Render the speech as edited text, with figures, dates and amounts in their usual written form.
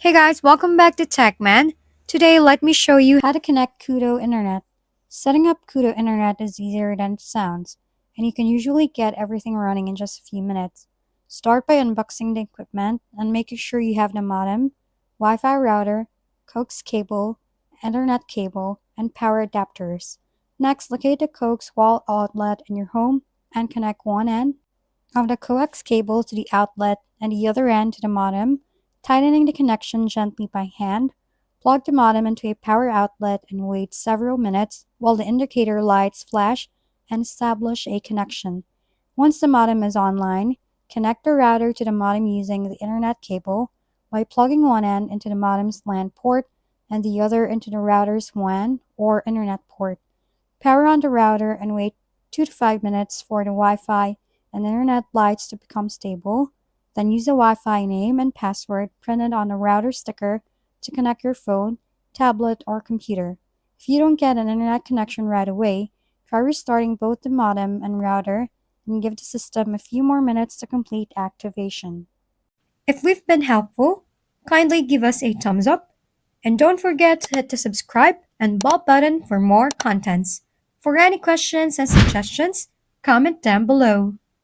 Hey guys, welcome back to TechMan. Today, let me show you how to connect Koodo Internet. Setting up Koodo Internet is easier than it sounds, and you can usually get everything running in just a few minutes. Start by unboxing the equipment and making sure you have the modem, Wi-Fi router, coax cable, Ethernet cable, and power adapters. Next, locate the coax wall outlet in your home and connect one end of the coax cable to the outlet and the other end to the modem, tightening the connection gently by hand. Plug the modem into a power outlet and wait several minutes while the indicator lights flash and establish a connection. Once the modem is online, connect the router to the modem using the internet cable by plugging one end into the modem's LAN port and the other into the router's WAN or internet port. Power on the router and wait 2 to 5 minutes for the Wi-Fi and internet lights to become stable. Then use the Wi-Fi name and password printed on the router sticker to connect your phone, tablet, or computer. If you don't get an internet connection right away, try restarting both the modem and router and give the system a few more minutes to complete activation. If we've been helpful, kindly give us a thumbs up and don't forget to hit the subscribe and bell button for more contents. For any questions and suggestions, comment down below.